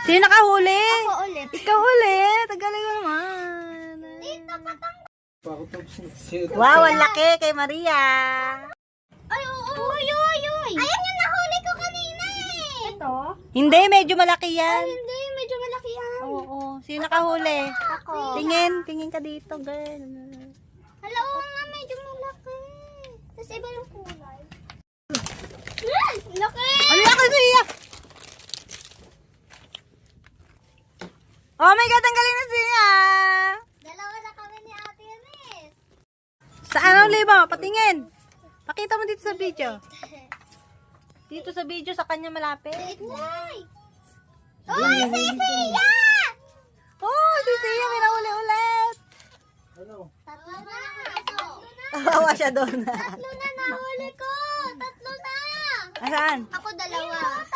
Sino nakahuli? Ako ulit. Ikaw ulit. Tagaling mo naman. Tita, patang. Wow, ang laki kay Maria. Ay, oo. Uy. Ayan yung nahuli ko kanina eh. Ito? Hindi, medyo malaki yan. Hindi, medyo malaki yan. Oo. Sino nakahuli? Ako. Tingin ka dito, girl. Hala, oo nga, medyo malaki. Tapos iba yung kulay. Laki! Ang laki siya! Oh my God, ang galing na siya! Dalawa na kami ni Ate Yanis. Saan ang libo? Patingin. Pakita mo dito sa video. Dito sa video, sa kanya malapit. Ay! Uy, si Sia! Oh, si Sia, may nahuli ulit. Tatlo na. Awa siya doon. Tatlo na nahuli ko. Tatlo na. Asan? Ako dalawa.